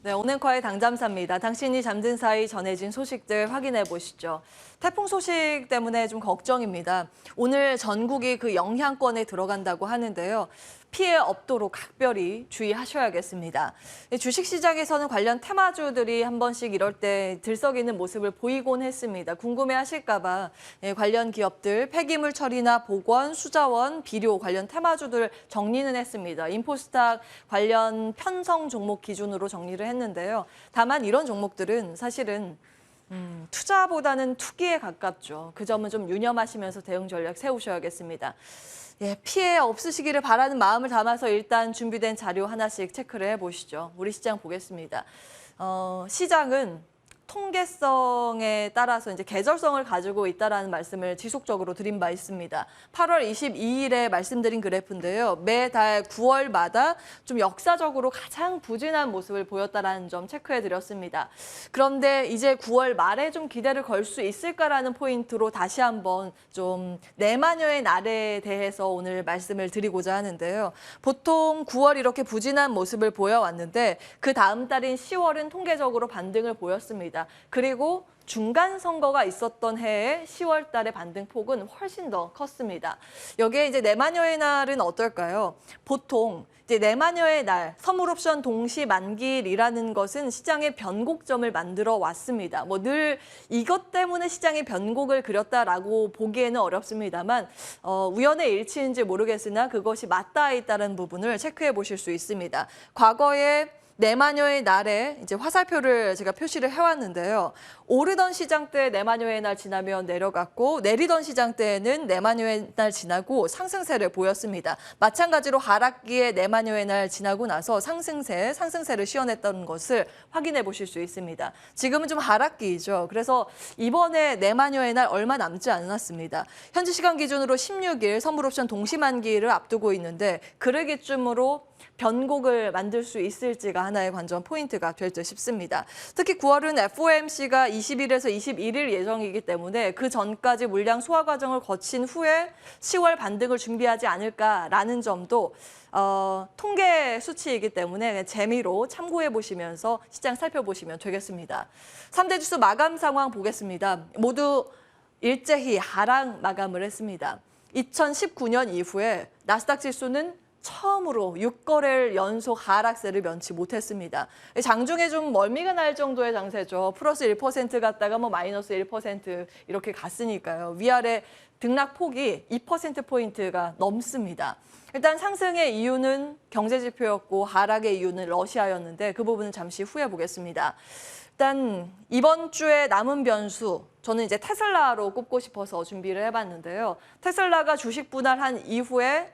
네, 오늘과의 당잠사입니다. 당신이 잠든 사이 전해진 소식들 확인해 보시죠. 태풍 소식 때문에 좀 걱정입니다. 오늘 전국이 그 영향권에 들어간다고 하는데요. 피해 없도록 각별히 주의하셔야겠습니다. 주식시장에서는 관련 테마주들이 한 번씩 이럴 때 들썩이는 모습을 보이곤 했습니다. 궁금해하실까 봐 관련 기업들 폐기물 처리나 보건, 수자원, 비료 관련 테마주들 정리는 했습니다. 인포스탁 관련 편성 종목 기준으로 정리를 했는데요. 다만 이런 종목들은 사실은 투자보다는 투기에 가깝죠. 그 점은 좀 유념하시면서 대응 전략 세우셔야겠습니다. 예, 피해 없으시기를 바라는 마음을 담아서 일단 준비된 자료 하나씩 체크를 해보시죠. 우리 시장 보겠습니다. 시장은 통계성에 따라서 이제 계절성을 가지고 있다라는 말씀을 지속적으로 드린 바 있습니다. 8월 22일에 말씀드린 그래프인데요. 매달 9월마다 좀 역사적으로 가장 부진한 모습을 보였다라는 점 체크해 드렸습니다. 그런데 이제 9월 말에 좀 기대를 걸 수 있을까라는 포인트로 다시 한번 좀 내마녀의 날에 대해서 오늘 말씀을 드리고자 하는데요. 보통 9월 이렇게 부진한 모습을 보여왔는데 그 다음 달인 10월은 통계적으로 반등을 보였습니다. 그리고 중간 선거가 있었던 해에 10월 달의 반등폭은 훨씬 더 컸습니다. 여기에 이제 내마녀의 날은 어떨까요? 보통 이제 내마녀의 날, 선물옵션 동시 만기일이라는 것은 시장의 변곡점을 만들어 왔습니다. 뭐 늘 이것 때문에 시장의 변곡을 그렸다라고 보기에는 어렵습니다만 우연의 일치인지 모르겠으나 그것이 맞닿아 있다는 부분을 체크해 보실 수 있습니다. 과거에 내마녀의 날에 이제 화살표를 제가 표시를 해왔는데요. 오르던 시장 때 내마녀의 날 지나면 내려갔고 내리던 시장 때에는 내마녀의 날 지나고 상승세를 보였습니다. 마찬가지로 하락기에 내마녀의 날 지나고 나서 상승세를 시현했던 것을 확인해 보실 수 있습니다. 지금은 좀 하락기이죠. 그래서 이번에 내마녀의 날 얼마 남지 않았습니다. 현지 시간 기준으로 16일 선물옵션 동시만기일을 앞두고 있는데 그러기쯤으로 변곡을 만들 수 있을지가 하나의 관전 포인트가 될 듯 싶습니다. 특히 9월은 FOMC가 20일에서 21일 예정이기 때문에 그 전까지 물량 소화 과정을 거친 후에 10월 반등을 준비하지 않을까라는 점도 통계 수치이기 때문에 재미로 참고해 보시면서 시장 살펴보시면 되겠습니다. 3대 지수 마감 상황 보겠습니다. 모두 일제히 하락 마감을 했습니다. 2019년 이후에 나스닥 지수는 처음으로 6거래일 연속 하락세를 면치 못했습니다. 장중에 좀 멀미가 날 정도의 장세죠. 플러스 1% 갔다가 뭐 마이너스 1% 이렇게 갔으니까요. 위아래 등락폭이 2%포인트가 넘습니다. 일단 상승의 이유는 경제 지표였고 하락의 이유는 러시아였는데 그 부분은 잠시 후에 보겠습니다. 일단 이번 주에 남은 변수, 저는 이제 테슬라로 꼽고 싶어서 준비를 해봤는데요. 테슬라가 주식 분할한 이후에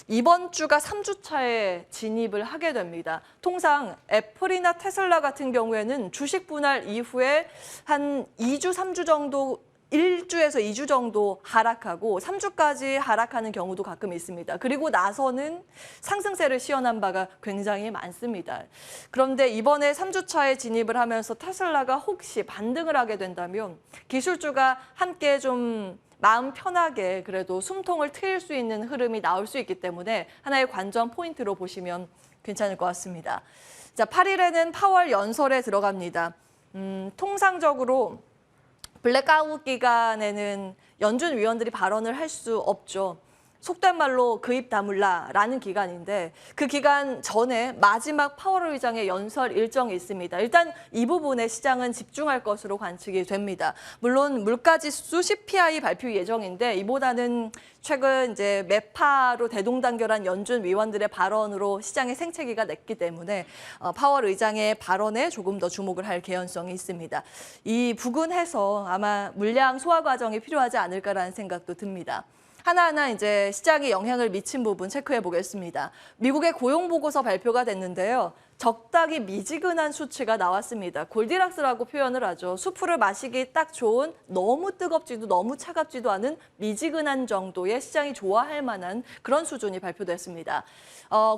이번 주가 3주차에 진입을 하게 됩니다. 통상 애플이나 테슬라 같은 경우에는 주식 분할 이후에 한 2주, 3주 정도 1주에서 2주 정도 하락하고 3주까지 하락하는 경우도 가끔 있습니다. 그리고 나서는 상승세를 시현한 바가 굉장히 많습니다. 그런데 이번에 3주차에 진입을 하면서 테슬라가 혹시 반등을 하게 된다면 기술주가 함께 좀 마음 편하게 그래도 숨통을 트일 수 있는 흐름이 나올 수 있기 때문에 하나의 관전 포인트로 보시면 괜찮을 것 같습니다. 자, 8일에는 파월 연설에 들어갑니다. 통상적으로 블랙아웃 기간에는 연준 위원들이 발언을 할 수 없죠. 속된 말로 그 입 다물라라는 기간인데 그 기간 전에 마지막 파월 의장의 연설 일정이 있습니다. 일단 이 부분에 시장은 집중할 것으로 관측이 됩니다. 물론 물가지수 CPI 발표 예정인데 이보다는 최근 이제 매파로 대동단결한 연준 위원들의 발언으로 시장의 생채기가 냈기 때문에 파월 의장의 발언에 조금 더 주목을 할 개연성이 있습니다. 이 부근해서 아마 물량 소화 과정이 필요하지 않을까라는 생각도 듭니다. 하나하나 이제 시장에 영향을 미친 부분 체크해 보겠습니다. 미국의 고용 보고서 발표가 됐는데요. 적당히 미지근한 수치가 나왔습니다. 골디락스라고 표현을 하죠. 수프를 마시기 딱 좋은 너무 뜨겁지도 너무 차갑지도 않은 미지근한 정도의 시장이 좋아할 만한 그런 수준이 발표됐습니다.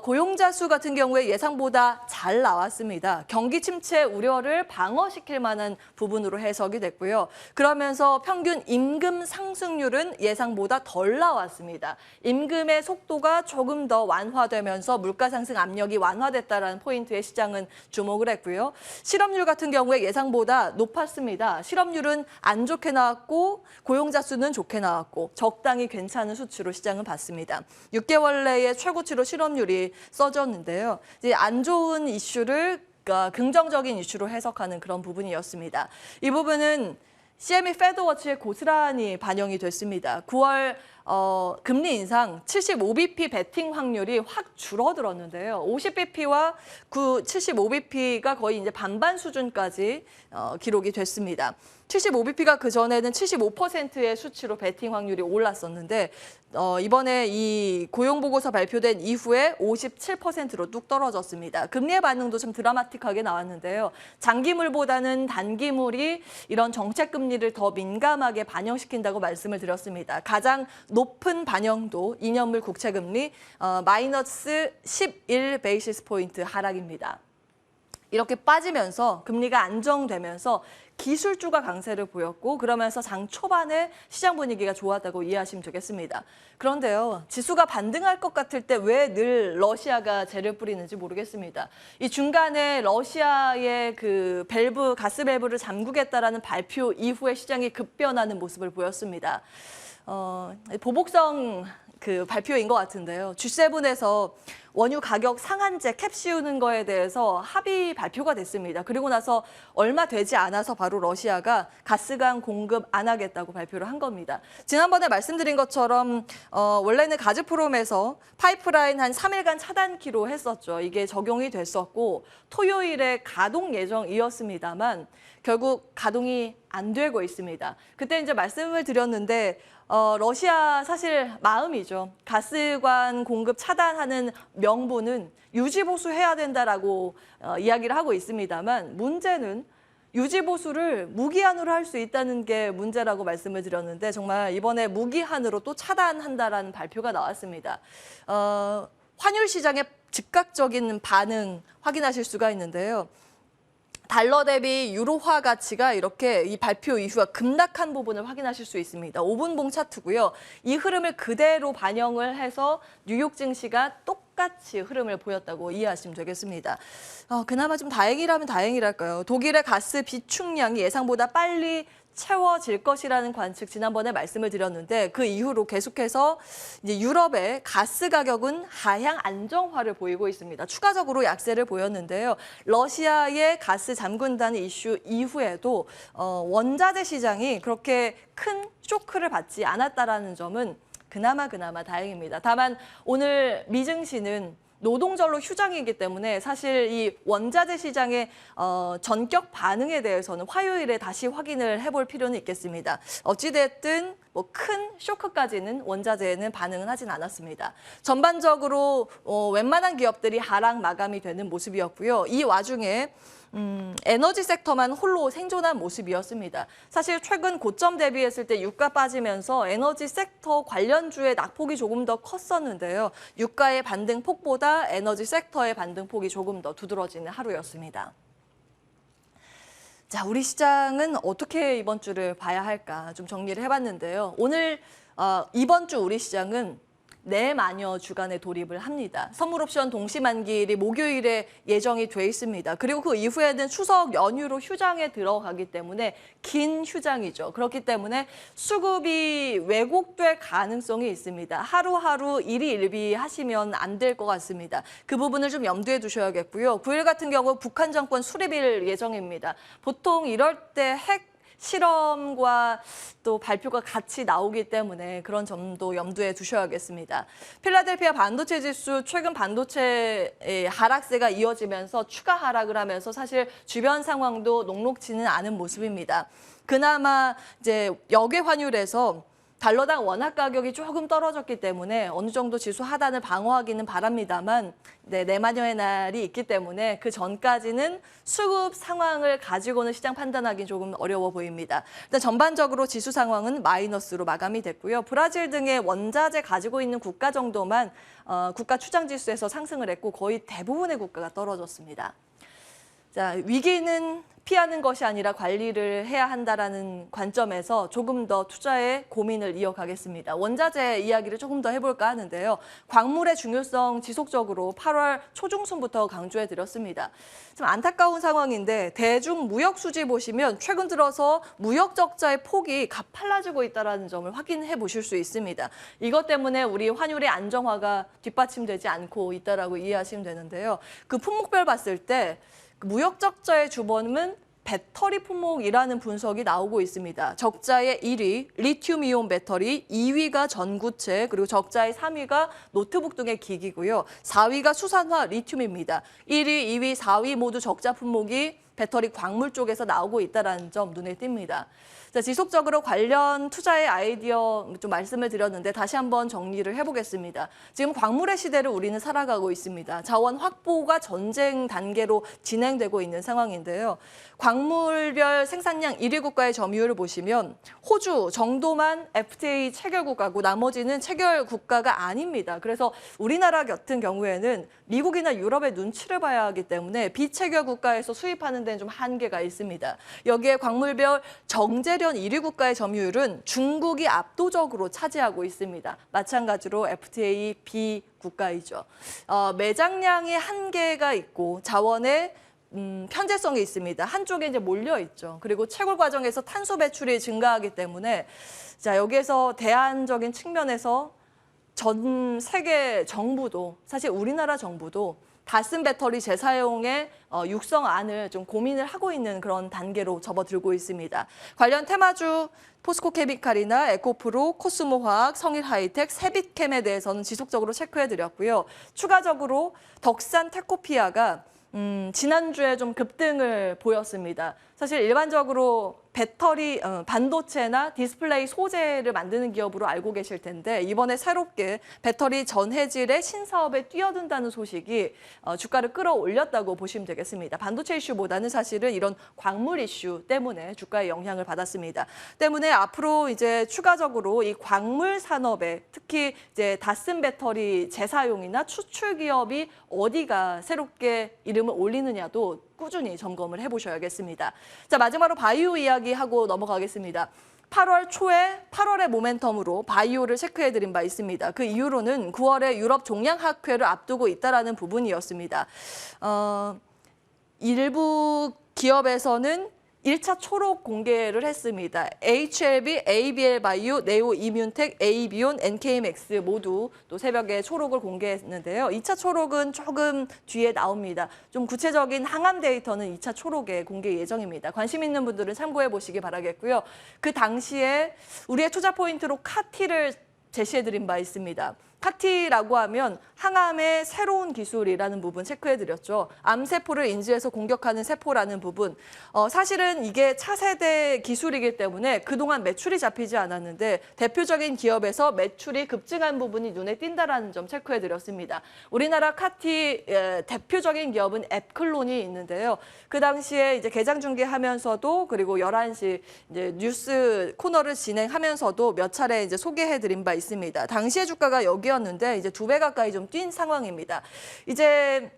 고용자 수 같은 경우에 예상보다 잘 나왔습니다. 경기 침체 우려를 방어시킬 만한 부분으로 해석이 됐고요. 그러면서 평균 임금 상승률은 예상보다 덜 나왔습니다. 임금의 속도가 조금 더 완화되면서 물가 상승 압력이 완화됐다는 포인트 포인트의 시장은 주목을 했고요. 실업률 같은 경우에 예상보다 높았습니다. 실업률은 안 좋게 나왔고 고용자 수는 좋게 나왔고 적당히 괜찮은 수치로 시장은 봤습니다. 6개월 내에 최고치로 실업률이 써졌는데요. 이제 안 좋은 이슈를 긍정적인 이슈로 해석하는 그런 부분이었습니다. 이 부분은 CME 페드워치에 고스란히 반영이 됐습니다. 9월 금리 인상 75bp 베팅 확률이 확 줄어들었는데요. 50bp와 75bp가 거의 이제 반반 수준까지 기록이 됐습니다. 75bp가 그전에는 75%의 수치로 베팅 확률이 올랐었는데 이번에 이 고용보고서 발표된 이후에 57%로 뚝 떨어졌습니다. 금리의 반응도 좀 드라마틱하게 나왔는데요. 장기물보다는 단기물이 이런 정책금리를 더 민감하게 반영시킨다고 말씀을 드렸습니다. 가장 높은 반영도 2년물 국채금리 마이너스 11 베이시스 포인트 하락입니다. 이렇게 빠지면서 금리가 안정되면서 기술주가 강세를 보였고 그러면서 장 초반에 시장 분위기가 좋았다고 이해하시면 되겠습니다. 그런데요, 지수가 반등할 것 같을 때 왜 늘 러시아가 재를 뿌리는지 모르겠습니다. 이 중간에 러시아의 그 밸브, 가스 밸브를 잠그겠다라는 발표 이후에 시장이 급변하는 모습을 보였습니다. 보복성 그 발표인 것 같은데요. G7에서 원유 가격 상한제 캡 씌우는 거에 대해서 합의 발표가 됐습니다. 그리고 나서 얼마 되지 않아서 바로 러시아가 가스관 공급 안 하겠다고 발표를 한 겁니다. 지난번에 말씀드린 것처럼 원래는 가즈프롬에서 파이프라인 한 3일간 차단키로 했었죠. 이게 적용이 됐었고 토요일에 가동 예정이었습니다만 결국 가동이 안 되고 있습니다. 그때 이제 말씀을 드렸는데 러시아 사실 마음이죠. 가스관 공급 차단하는 명분은 유지보수해야 된다라고 이야기를 하고 있습니다만 문제는 유지보수를 무기한으로 할 수 있다는 게 문제라고 말씀을 드렸는데 정말 이번에 무기한으로 또 차단한다라는 발표가 나왔습니다. 환율 시장의 즉각적인 반응 확인하실 수가 있는데요. 달러 대비 유로화 가치가 이렇게 이 발표 이후에 급락한 부분을 확인하실 수 있습니다. 5분봉 차트고요. 이 흐름을 그대로 반영을 해서 뉴욕 증시가 똑같이 흐름을 보였다고 이해하시면 되겠습니다. 그나마 좀 다행이라면 다행이랄까요. 독일의 가스 비축량이 예상보다 빨리 채워질 것이라는 관측 지난번에 말씀을 드렸는데 그 이후로 계속해서 이제 유럽의 가스 가격은 하향 안정화를 보이고 있습니다. 추가적으로 약세를 보였는데요. 러시아의 가스 잠근다는 이슈 이후에도 원자재 시장이 그렇게 큰 쇼크를 받지 않았다라는 점은 그나마 다행입니다. 다만 오늘 미증시는 노동절로 휴장이기 때문에 사실 이 원자재 시장의 전격 반응에 대해서는 화요일에 다시 확인을 해볼 필요는 있겠습니다. 어찌됐든 뭐 큰 쇼크까지는 원자재에는 반응은 하진 않았습니다. 전반적으로 웬만한 기업들이 하락 마감이 되는 모습이었고요. 이 와중에 에너지 섹터만 홀로 생존한 모습이었습니다. 사실 최근 고점 대비했을 때 유가 빠지면서 에너지 섹터 관련주의 낙폭이 조금 더 컸었는데요. 유가의 반등폭보다 에너지 섹터의 반등폭이 조금 더 두드러지는 하루였습니다. 자, 우리 시장은 어떻게 이번 주를 봐야 할까 좀 정리를 해봤는데요. 오늘 이번 주 우리 시장은 내마녀 주간에 돌입을 합니다. 선물옵션 동시만기일이 목요일에 예정이 돼 있습니다. 그리고 그 이후에는 추석 연휴로 휴장에 들어가기 때문에 긴 휴장이죠. 그렇기 때문에 수급이 왜곡될 가능성이 있습니다. 하루하루 일희일비하시면 안 될 것 같습니다. 그 부분을 좀 염두에 두셔야겠고요. 9일 같은 경우 북한 정권 수립일 예정입니다. 보통 이럴 때 핵 실험과 또 발표가 같이 나오기 때문에 그런 점도 염두에 두셔야겠습니다. 필라델피아 반도체 지수 최근 반도체의 하락세가 이어지면서 추가 하락을 하면서 사실 주변 상황도 녹록지는 않은 모습입니다. 그나마 이제 역외 환율에서 달러당 원화 가격이 조금 떨어졌기 때문에 어느 정도 지수 하단을 방어하기는 바랍니다만 내마녀의 날이 있기 때문에 그 전까지는 수급 상황을 가지고는 시장 판단하기는 조금 어려워 보입니다. 일단 전반적으로 지수 상황은 마이너스로 마감이 됐고요. 브라질 등의 원자재 가지고 있는 국가 정도만 국가 추장 지수에서 상승을 했고 거의 대부분의 국가가 떨어졌습니다. 자, 위기는 피하는 것이 아니라 관리를 해야 한다라는 관점에서 조금 더 투자에 고민을 이어가겠습니다. 원자재 이야기를 조금 더 해볼까 하는데요. 광물의 중요성 지속적으로 8월 초중순부터 강조해드렸습니다. 좀 안타까운 상황인데 대중 무역 수지 보시면 최근 들어서 무역 적자의 폭이 가팔라지고 있다는 점을 확인해 보실 수 있습니다. 이것 때문에 우리 환율의 안정화가 뒷받침되지 않고 있다라고 이해하시면 되는데요. 그 품목별 봤을 때 무역 적자의 주범은 배터리 품목이라는 분석이 나오고 있습니다. 적자의 1위 리튬이온 배터리, 2위가 전구체, 그리고 적자의 3위가 노트북 등의 기기고요. 4위가 수산화 리튬입니다. 1위, 2위, 4위 모두 적자 품목이 배터리 광물 쪽에서 나오고 있다는 점 눈에 띕니다. 자, 지속적으로 관련 투자의 아이디어 좀 말씀을 드렸는데 다시 한번 정리를 해보겠습니다. 지금 광물의 시대를 우리는 살아가고 있습니다. 자원 확보가 전쟁 단계로 진행되고 있는 상황인데요. 광물별 생산량 1위 국가의 점유율을 보시면 호주 정도만 FTA 체결 국가고 나머지는 체결 국가가 아닙니다. 그래서 우리나라 같은 경우에는 미국이나 유럽의 눈치를 봐야 하기 때문에 비체결 국가에서 수입하는 데는 좀 한계가 있습니다. 여기에 광물별 정제련 1위 국가의 점유율은 중국이 압도적으로 차지하고 있습니다. 마찬가지로 FTA B 국가이죠. 매장량의 한계가 있고 자원의 편제성이 있습니다. 한쪽에 이제 몰려 있죠. 그리고 채굴 과정에서 탄소 배출이 증가하기 때문에 자, 여기에서 대안적인 측면에서 전 세계 정부도 사실 우리나라 정부도 다슨 배터리 재사용의 육성안을 좀 고민을 하고 있는 그런 단계로 접어들고 있습니다. 관련 테마주 포스코케미칼이나 에코프로, 코스모화학, 성일하이텍, 세빛캠에 대해서는 지속적으로 체크해드렸고요. 추가적으로 덕산 테코피아가 지난주에 좀 급등을 보였습니다. 사실 일반적으로 배터리, 반도체나 디스플레이 소재를 만드는 기업으로 알고 계실 텐데 이번에 새롭게 배터리 전해질의 신사업에 뛰어든다는 소식이 주가를 끌어올렸다고 보시면 되겠습니다. 반도체 이슈보다는 사실은 이런 광물 이슈 때문에 주가에 영향을 받았습니다. 때문에 앞으로 이제 추가적으로 이 광물 산업에 특히 이제 다슨 배터리 재사용이나 추출 기업이 어디가 새롭게 이름을 올리느냐도 꾸준히 점검을 해보셔야겠습니다. 자, 마지막으로 바이오 이야기하고 넘어가겠습니다. 8월 초에 8월의 모멘텀으로 바이오를 체크해드린 바 있습니다. 그 이유로는 9월에 유럽 종양학회를 앞두고 있다는 부분이었습니다. 일부 기업에서는 1차 초록 공개를 했습니다. HLB, ABL 바이오, 네오 이뮨텍, 에이비온, NKMX 모두 또 새벽에 초록을 공개했는데요. 2차 초록은 조금 뒤에 나옵니다. 좀 구체적인 항암 데이터는 2차 초록에 공개 예정입니다. 관심 있는 분들은 참고해 보시기 바라겠고요. 그 당시에 우리의 투자 포인트로 카티를 제시해드린 바 있습니다. 카티라고 하면 항암의 새로운 기술이라는 부분 체크해드렸죠. 암세포를 인지해서 공격하는 세포라는 부분. 사실은 이게 차세대 기술이기 때문에 그동안 매출이 잡히지 않았는데 대표적인 기업에서 매출이 급증한 부분이 눈에 띈다는 점 체크해드렸습니다. 우리나라 카티 대표적인 기업은 앱클론이 있는데요. 그 당시에 이제 개장 중계하면서도 그리고 11시 이제 뉴스 코너를 진행하면서도 몇 차례 이제 소개해드린 바 있습니다. 당시의 주가가 여기였는데 이제 2배 가까이 좀 뛴 상황입니다. 이제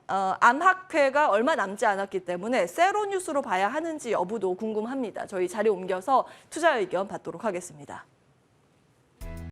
암학회가 얼마 남지 않았기 때문에 세로 뉴스로 봐야 하는지 여부도 궁금합니다. 저희 자리 옮겨서 투자 의견 받도록 하겠습니다.